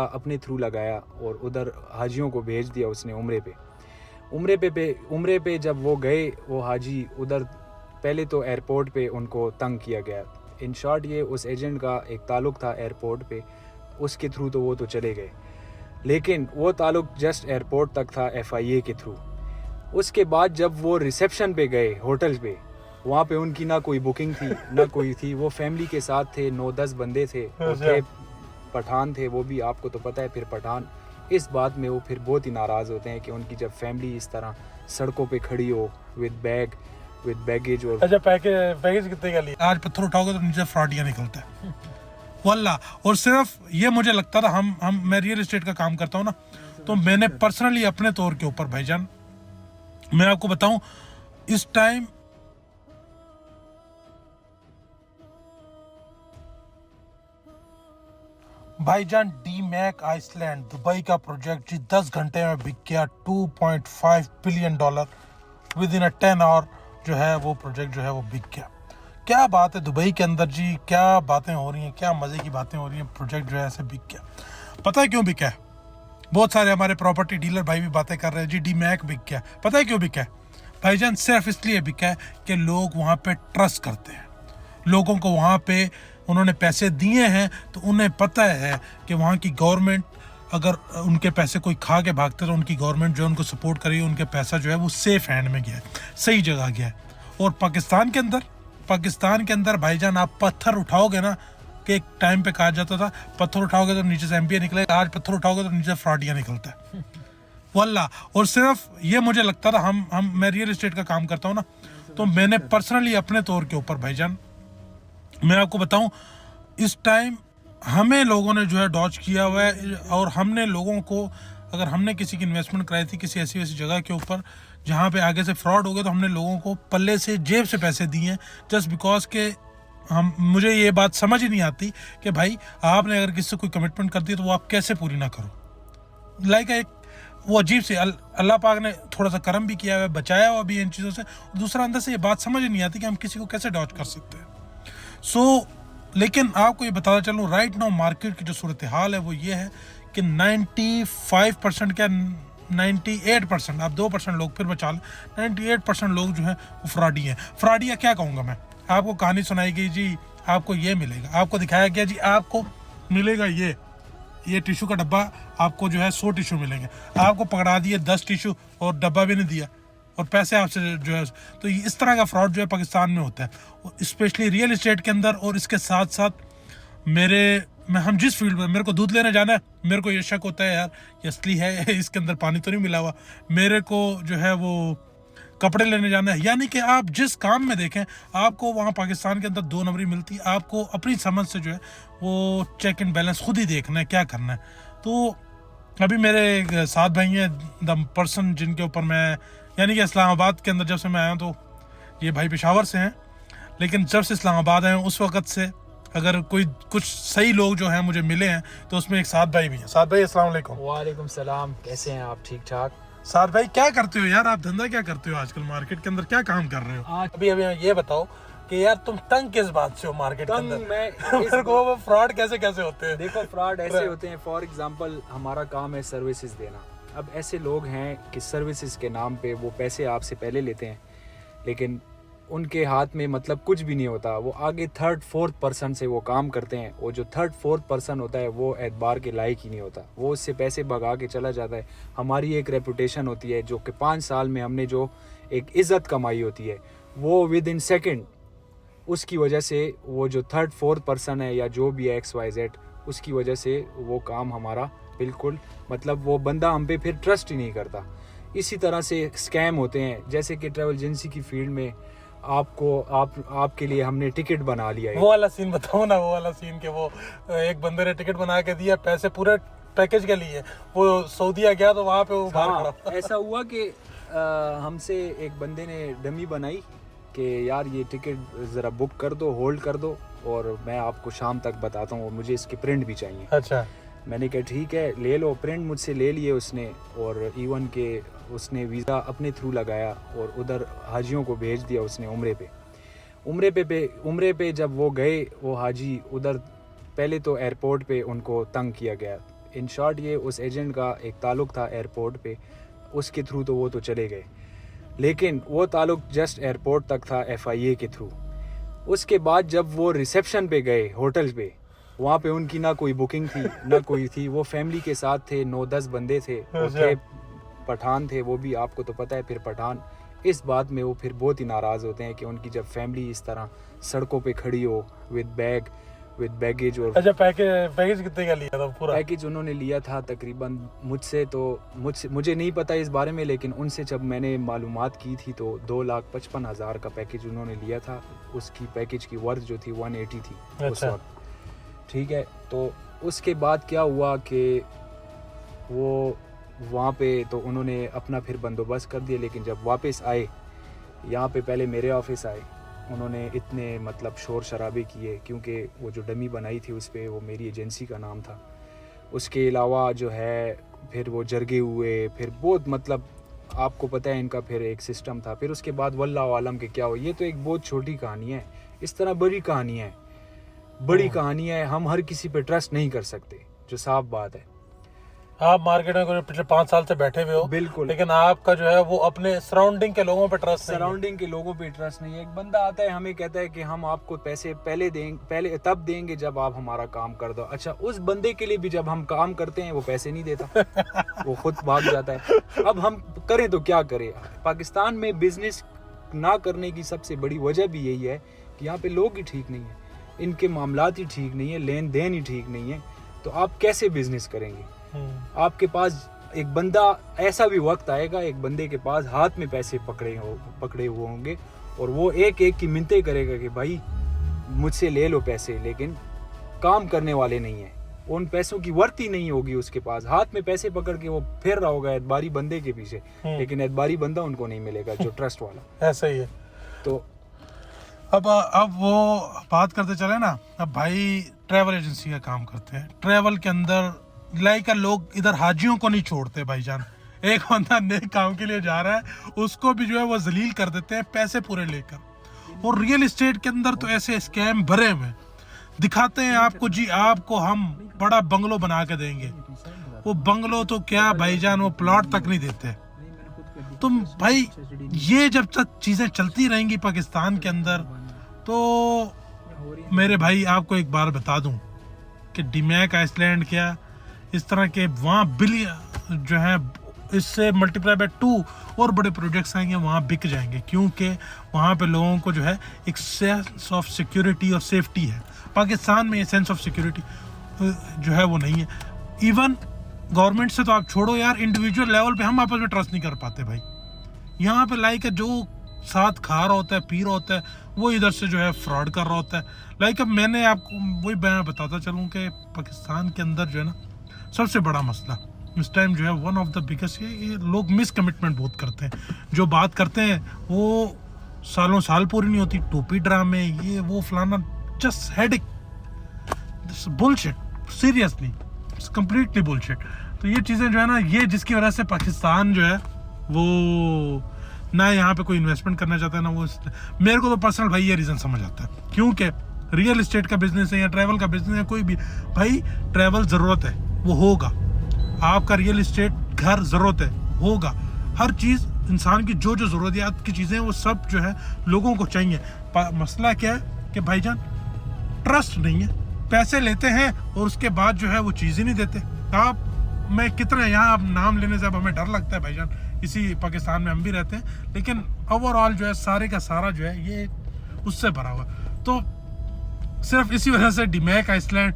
अपने थ्रू लगाया और उधर हाजियों को भेज दिया उसने उम्रे पे जब वो गए वो हाजी उधर, पहले तो एयरपोर्ट पे उनको तंग किया गया। इन शॉर्ट ये उस एजेंट का एक ताल्लुक़ था एयरपोर्ट पे, उसके थ्रू तो वो तो चले गए, लेकिन वो ताल्लुक़ जस्ट एयरपोर्ट तक था FIA के थ्रू। उसके बाद जब वो रिसेप्शन पे गए होटल पे, वहाँ पे उनकी ना कोई बुकिंग थी ना कोई थी, वो फैमिली के साथ थे, 9-10 बंदे थे, वो थे पठान थे, वो भी आपको तो पता है फिर पठान। इस बात में वो फिर बहुत ही नाराज़ होते हैं कि उनकी जब फैमिली इस तरह सड़कों पे खड़ी हो विद बैगेज। और अच्छा, पैकेज कितने का लिया? आज पत्थर उठाओगे तो नीचे फ्रॉडिया निकलता है वल्ला। और सिर्फ ये मुझे लगता था, मैं रियल एस्टेट का काम करता हूँ ना, तो मैंने पर्सनली अपने तौर के ऊपर भाईजान मैं आपको बताऊं, इस टाइम भाईजान डीमैक आइसलैंड दुबई का प्रोजेक्ट जी 10 घंटे में बिक गया $2.5 बिलियन विद इन 10 आवर जो है वो प्रोजेक्ट जो है वो बिक गया। क्या बात है दुबई के अंदर जी, क्या बातें हो रही हैं, क्या मज़े की बातें हो रही हैं। प्रोजेक्ट जो है ऐसे बिक गया। पता है क्यों बिका है? बहुत सारे हमारे प्रॉपर्टी डीलर भाई भी बातें कर रहे हैं जी डीमैक बिक गया। पता है क्यों बिका है भाईजान? सिर्फ इसलिए बिका है कि लोग वहाँ पे ट्रस्ट करते हैं। लोगों को वहाँ पे उन्होंने पैसे दिए हैं तो उन्हें पता है कि वहाँ की गवर्नमेंट, अगर उनके पैसे कोई खा के भागते तो उनकी गवर्नमेंट जो है उनको सपोर्ट करेगी, उनके पैसा जो है वो सेफ हैंड में गया है, सही जगह गया है। और पाकिस्तान के अंदर भाईजान आप पत्थर उठाओगे ना, कि एक टाइम पे कहा जाता था पत्थर उठाओगे तो नीचे से एमपीए निकलेगा, आज पत्थर उठाओगे तो नीचे फ्रॉडिया निकलता है वल्ला। और सिर्फ ये मुझे लगता था, मैं रियल एस्टेट का काम करता हूँ ना, तो मैंने पर्सनली अपने तौर के ऊपर भाईजान मैं आपको बताऊं, इस टाइम हमें लोगों ने जो है डॉज किया हुआ है। और हमने लोगों को, अगर हमने किसी की इन्वेस्टमेंट कराई थी किसी ऐसी जगह के ऊपर जहाँ पे आगे से फ्रॉड हो गया, तो हमने लोगों को पल्ले से जेब से पैसे दिए हैं, जस्ट बिकॉज के मुझे ये बात समझ ही नहीं आती कि भाई आपने अगर किसी से कोई कमिटमेंट कर दी तो वो आप कैसे पूरी ना करो। लाइक एक वो अजीब से अल्लाह पाक ने थोड़ा सा करम भी किया है, बचाया हुआ भी इन चीज़ों से। दूसरा, अंदर से ये बात समझ ही नहीं आती कि हम किसी को कैसे डॉज कर सकते हैं। लेकिन आपको ये बताता चलूँ, राइट नाउ मार्केट की जो सूरत हाल है वो ये है कि 95% क्या 98%, आप 2% लोग फिर बचा लें, 98% लोग जो है वो फ्रॉडी हैं। फ्रॉडिया क्या कहूँगा मैं आपको, कहानी सुनाई गई जी आपको ये मिलेगा, आपको दिखाया गया जी आपको मिलेगा ये टिश्यू का डब्बा, आपको जो है 100 टिश्यू मिलेंगे, आपको पकड़ा दिए 10 टिश्यू और डब्बा भी नहीं दिया और पैसे आपसे जो है। तो इस तरह का फ्रॉड जो है पाकिस्तान में होता है, स्पेशली रियल एस्टेट के अंदर। और इसके साथ साथ हम जिस फील्ड में, मेरे को दूध लेने जाना है, मेरे को ये शक होता है यार ये असली है, इसके अंदर पानी तो नहीं मिला हुआ। मेरे को जो है वो कपड़े लेने जाना है, यानी कि आप जिस काम में देखें आपको वहाँ पाकिस्तान के अंदर 2 नंबरी मिलती है। आपको अपनी समझ से जो है वो चेक एंड बैलेंस खुद ही देखना है क्या करना है। तो अभी मेरे साथ भाई हैं, द पर्सन जिनके ऊपर मैं, यानी कि इस्लामाबाद के अंदर जब से मैं आया हूँ, तो ये भाई पेशावर से हैं, लेकिन जब से इस्लामाबाद आए हूँ उस वक़्त से अगर कुछ सही लोग जो हैं मुझे मिले हैं तो उसमें एक साद भाई भी है। साद भाई अस्सलाम वालेकुम। वालेकुम सलाम, कैसे हैं आप? ठीक ठाक। साद भाई क्या करते हो यार, आप धंधा क्या करते हो आजकल मार्केट के अंदर, क्या काम कर रहे हो? अभी ये बताओ कि यार तुम तंग किस बात से हो मार्केट के अंदर? मेरे को फ्रॉड कैसे होते हैं? देखो, फ्रॉड ऐसे होते हैं, फॉर एग्जांपल हमारा काम है सर्विसेज देना। अब ऐसे लोग हैं कि सर्विसेज के नाम पे वो पैसे आपसे पहले लेते हैं, लेकिन उनके हाथ में मतलब कुछ भी नहीं होता। वो आगे 3rd-4th पर्सन से वो काम करते हैं, और जो 3rd-4th पर्सन होता है वो एतबार के लायक ही नहीं होता, वो उससे पैसे भगा के चला जाता है। हमारी एक रेपुटेशन होती है जो कि 5 साल में हमने जो एक इज़्ज़त कमाई होती है वो विद इन सेकेंड, उसकी वजह से वो जो 3rd-4th पर्सन है या जो भी है XYZ, उसकी वजह से वो काम हमारा बिल्कुल, मतलब वो बंदा हम पे फिर ट्रस्ट ही नहीं करता। इसी तरह से स्कैम होते हैं, जैसे कि ट्रैवल एजेंसी की फील्ड में आपके लिए हमने टिकट बना लिया है। वो वाला सीन बताओ ना, वो वाला सीन के वो एक बंदे ने टिकट बना के दिया, पैसे पूरे पैकेज के लिए, वो सऊदीया गया तो वहाँ पे वो बाहर खड़ा। ऐसा हुआ कि हमसे एक बंदे ने डमी बनाई कि यार ये टिकट ज़रा बुक कर दो, होल्ड कर दो, और मैं आपको शाम तक बताता हूँ, और मुझे इसके प्रिंट भी चाहिए। अच्छा, मैंने कहा ठीक है ले लो। प्रिंट मुझसे ले लिए उसने, और इवन के उसने वीज़ा अपने थ्रू लगाया और उधर हाजियों को भेज दिया उसने उम्रे पे जब वो गए वो हाजी उधर, पहले तो एयरपोर्ट पे उनको तंग किया गया। इन शॉर्ट ये उस एजेंट का एक ताल्लुक था एयरपोर्ट पे, उसके थ्रू तो वो तो चले गए, लेकिन वो ताल्लुक जस्ट एयरपोर्ट तक था FIA के थ्रू। उसके बाद जब वो रिसेप्शन पे गए होटल पे, वहाँ पे उनकी ना कोई बुकिंग थी ना कोई थी, वो फैमिली के साथ थे, 9-10 बंदे थे, वो थे पठान थे, वो भी आपको तो पता है फिर पठान। इस बात में वो फिर बहुत ही नाराज़ होते हैं कि उनकी जब फैमिली इस तरह सड़कों पे खड़ी हो विद बैगेज। और अच्छा, पैकेज कितने का लिया था पूरा? पैकेज उन्होंने लिया था तकरीबन मुझे नहीं पता इस बारे में, लेकिन उनसे जब मैंने मालूमात की थी तो 2,55,000 का पैकेज उन्होंने लिया था। उसकी पैकेज की वर्थ जो थी 180 थी उस वक्त, ठीक है। तो उसके बाद क्या हुआ कि वो वहाँ पे तो उन्होंने अपना फिर बंदोबस्त कर दिया, लेकिन जब वापस आए यहाँ पे, पहले मेरे ऑफिस आए, उन्होंने इतने मतलब शोर शराबे किए, क्योंकि वो जो डमी बनाई थी उस पर वो मेरी एजेंसी का नाम था। उसके अलावा जो है फिर वो जरगे हुए, फिर बहुत मतलब आपको पता है इनका फिर एक सिस्टम था। फिर उसके बाद वल्लाह आलम के क्या हो, ये तो एक बहुत छोटी कहानी है, इस तरह बड़ी कहानी है, बड़ी कहानी है। हम हर किसी पे ट्रस्ट नहीं कर सकते, जो साफ बात है। आप मार्केट में पिछले 5 साल से बैठे हुए हो, बिल्कुल, लेकिन आपका जो है वो अपने सराउंडिंग के लोगों पे ट्रस्ट नहीं है। सराउंडिंग के लोगों पे ट्रस्ट नहीं है। एक बंदा आता है हमें कहता है कि हम आपको पैसे पहले तब देंगे जब आप हमारा काम कर दो। अच्छा, उस बंदे के लिए भी जब हम काम करते हैं वो पैसे नहीं देता, वो खुद भाग जाता है। अब हम करें तो क्या करें? पाकिस्तान में बिजनेस ना करने की सबसे बड़ी वजह भी यही है कि यहाँ पे लोग ही ठीक नहीं है, इनके मामलात ही ठीक नहीं है, लेन देन ही ठीक नहीं है, तो आप कैसे बिजनेस करेंगे? आपके पास एक बंदा, ऐसा भी वक्त आएगा एक बंदे के पास हाथ में पैसे पकड़े हुए होंगे और वो एक एक की मिन्नतें करेगा कि भाई मुझसे ले लो पैसे, लेकिन काम करने वाले नहीं है, उन पैसों की वर्थ ही नहीं होगी उसके पास। हाथ में पैसे पकड़ के वो फिर रहा होगा एतबारी बंदे के पीछे, लेकिन एतबारी बंदा उनको नहीं मिलेगा जो ट्रस्ट वाला। ऐसा ही है। तो अब वो बात करते चले ना, अब भाई ट्रैवल एजेंसी का काम करते हैं, ट्रैवल के अंदर लाइक लोग इधर हाजियों को नहीं छोड़ते भाईजान। एक बंदा नए काम के लिए जा रहा है, उसको भी जो है वो जलील कर देते हैं पैसे पूरे लेकर। और रियल एस्टेट के अंदर तो ऐसे स्कैम भरे हुए, दिखाते हैं आपको जी आपको हम बड़ा बंगलो बना के देंगे, वो बंगलो तो क्या भाईजान, वो प्लॉट तक नहीं देते। तुम भाई ये जब तक चीजें चलती रहेंगी पाकिस्तान के अंदर, तो मेरे भाई आपको एक बार बता दूं कि डीमैक आइसलैंड क्या, इस तरह के वहाँ बिलियन जो है, इससे मल्टीप्लाई बाय 2 और बड़े प्रोजेक्ट्स आएंगे, वहाँ बिक जाएंगे, क्योंकि वहाँ पे लोगों को जो है एक सेंस ऑफ सिक्योरिटी और सेफ्टी है। पाकिस्तान में ये सेंस ऑफ सिक्योरिटी जो है वो नहीं है। इवन गवर्नमेंट से तो आप छोड़ो यार, इंडिविजुअल लेवल पे हम आपस में ट्रस्ट नहीं कर पाते भाई। यहाँ पे लाइक जो साथ खा रहा होता है, पी रहा होता है, वो इधर से जो है फ्रॉड कर रहा होता है। लाइक अब मैंने आपको वही मैं बताता चलूँ कि पाकिस्तान के अंदर जो है ना सबसे बड़ा मसला इस टाइम जो है वन ऑफ द बिगेस्ट, ये लोग मिस कमिटमेंट बहुत करते हैं। जो बात करते हैं वो सालों साल पूरी नहीं होती, टोपी ड्रामे ये वो फलाना, just headache, bullshit, seriously it's completely bullshit. तो ये चीज़ें जो है ना, ये जिसकी वजह से पाकिस्तान जो है वो ना यहाँ पे कोई इन्वेस्टमेंट करना चाहता है ना वो। मेरे को तो पर्सनल भाई ये रीज़न समझ आता है, क्योंकि रियल एस्टेट का बिजनेस है या ट्रैवल का बिजनेस है, कोई भी भाई ट्रैवल ज़रूरत है वो होगा, आपका रियल एस्टेट घर ज़रूरत है होगा, हर चीज़ इंसान की जो जो ज़रूरियात की चीज़ें वो सब जो है लोगों को चाहिए। मसला क्या है कि भाईजान ट्रस्ट नहीं है, पैसे लेते हैं और उसके बाद जो है वो चीज़ ही नहीं देते। आप मैं कितना यहाँ आप नाम लेने से अब हमें डर लगता है भाईजान, इसी पाकिस्तान में हम भी रहते हैं, लेकिन ओवरऑल जो है सारे का सारा जो है ये उससे भरा हुआ। तो सिर्फ इसी वजह से डीमैक आइसलैंड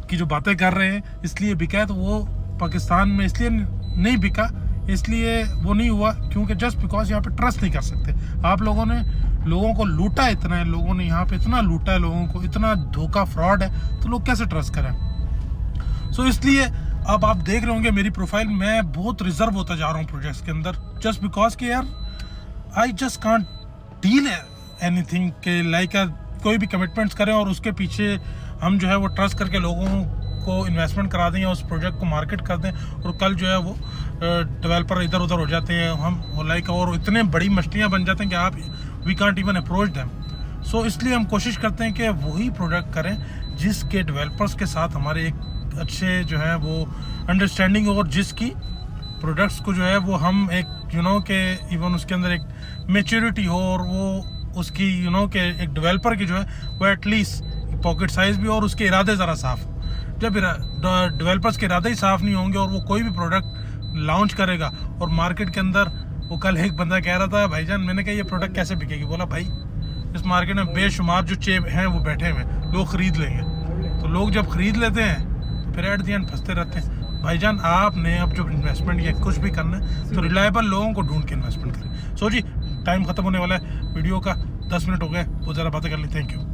की जो बातें कर रहे हैं इसलिए बिका है, तो वो पाकिस्तान में इसलिए नहीं बिका, इसलिए वो नहीं हुआ क्योंकि जस्ट बिकॉज यहाँ पे ट्रस्ट नहीं कर सकते। आप लोगों ने लोगों को लूटा इतना है, लोगों ने यहाँ पे इतना लूटा है, लोगों को इतना धोखा फ्रॉड है, तो लोग कैसे ट्रस्ट करें। सो इसलिए अब आप देख रहे होंगे मेरी प्रोफाइल, मैं बहुत रिजर्व होता जा रहा हूँ प्रोजेक्ट्स के अंदर, जस्ट बिकॉज कि यार I just can't deal anything के लाइक कोई भी कमिटमेंट्स करें और उसके पीछे हम जो है वो ट्रस्ट करके लोगों को इन्वेस्टमेंट करा दें या उस प्रोजेक्ट को मार्केट कर दें और कल जो है वो डेवलपर इधर उधर हो जाते हैं, हम लाइक और इतने बड़ी मछलियाँ बन जाते हैं कि आप we can't even approach them. So इसलिए हम कोशिश करते हैं कि वही प्रोजेक्ट करें जिसके डेवलपर्स के साथ हमारे एक अच्छे जो है वो अंडरस्टैंडिंग और जिसकी प्रोडक्ट्स को जो है वो हम एक के इवन उसके अंदर एक मेच्योरिटी हो और वो उसकी के एक डेवलपर की जो है वो एटलीस्ट पॉकेट साइज भी और उसके इरादे ज़रा साफ हो। जब डेवलपर्स के इरादे ही साफ नहीं होंगे और वो कोई भी प्रोडक्ट लॉन्च करेगा और मार्केट के अंदर, वो कल एक बंदा कह रहा था भाईजान, मैंने कहा ये प्रोडक्ट कैसे बिकेगी, बोला भाई इस मार्केट में बेशुमार जो चेप हैं वो बैठे हुए हैं, लोग ख़रीद लेंगे। तो लोग जब ख़रीद लेते हैं फिर एट द एंड फंसते रहते हैं। भाईजान आपने अब जो इन्वेस्टमेंट या कुछ भी करना है तो रिलायबल लोगों को ढूंढ के इन्वेस्टमेंट करें। सो जी टाइम ख़त्म होने वाला है वीडियो का, 10 मिनट हो गए, बहुत ज़्यादा बातें कर ली। Thank you.